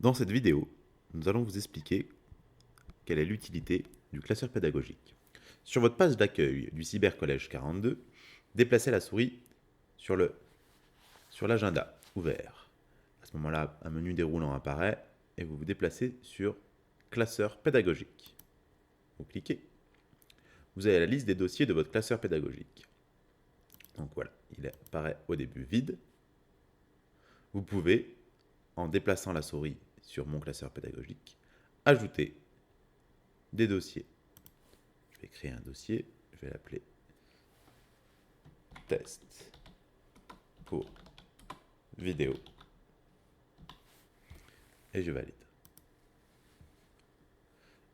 Dans cette vidéo, nous allons vous expliquer quelle est l'utilité du classeur pédagogique. Sur votre page d'accueil du Cybercollège 42, déplacez la souris sur l'agenda ouvert. À ce moment-là, un menu déroulant apparaît et vous vous déplacez sur classeur pédagogique. Vous cliquez. Vous avez la liste des dossiers de votre classeur pédagogique. Donc voilà, il apparaît au début vide. Vous pouvez, en déplaçant la souris sur mon classeur pédagogique, ajouter des dossiers. Je vais créer un dossier, je vais l'appeler test pour vidéo et je valide.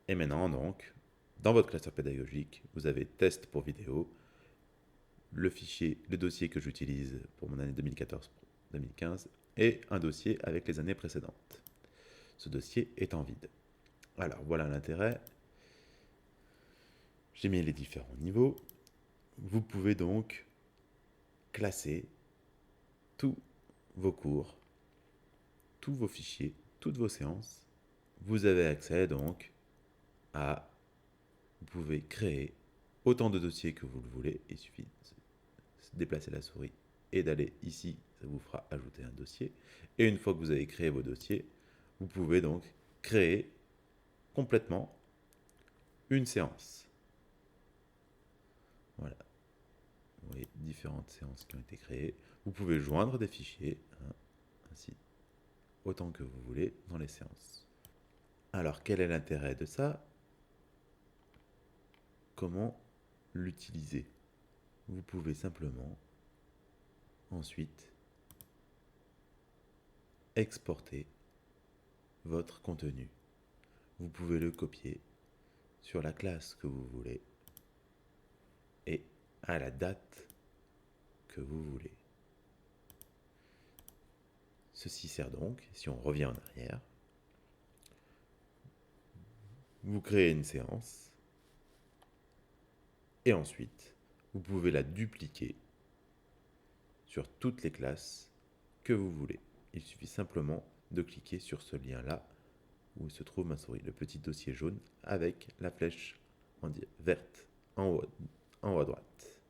Et maintenant donc, dans votre classeur pédagogique, vous avez test pour vidéo, le dossier que j'utilise pour mon année 2014-2015 et un dossier avec les années précédentes. Ce dossier est en vide. Alors voilà l'intérêt. J'ai mis les différents niveaux. Vous pouvez donc classer tous vos cours, tous vos fichiers, toutes vos séances. Vous avez accès donc à... Vous pouvez créer autant de dossiers que vous le voulez. Il suffit de déplacer la souris et d'aller ici. Ça vous fera ajouter un dossier. Et une fois que vous avez créé vos dossiers, vous pouvez donc créer complètement une séance. Voilà. Vous voyez différentes séances qui ont été créées. Vous pouvez joindre des fichiers, ainsi, autant que vous voulez, dans les séances. Alors, quel est l'intérêt de ça? Comment l'utiliser? Vous pouvez simplement, ensuite, exporter votre contenu. Vous pouvez le copier sur la classe que vous voulez et à la date que vous voulez. Ceci sert donc, si on revient en arrière, vous créez une séance et ensuite vous pouvez la dupliquer sur toutes les classes que vous voulez. Il suffit simplement de cliquer sur ce lien-là où se trouve ma souris, le petit dossier jaune avec la flèche verte en haut à droite.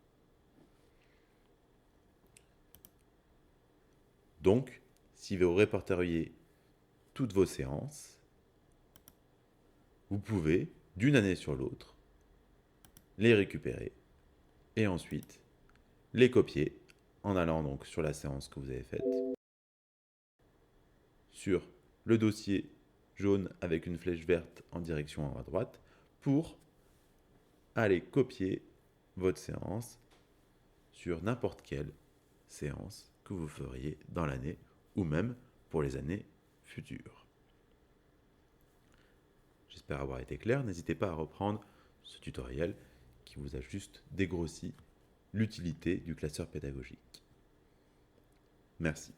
Donc, si vous répertoriez toutes vos séances, vous pouvez, d'une année sur l'autre, les récupérer et ensuite les copier en allant donc sur la séance que vous avez faite, sur le dossier jaune avec une flèche verte en direction en haut à droite, pour aller copier votre séance sur n'importe quelle séance que vous feriez dans l'année ou même pour les années futures. J'espère avoir été clair. N'hésitez pas à reprendre ce tutoriel qui vous a juste dégrossi l'utilité du classeur pédagogique. Merci.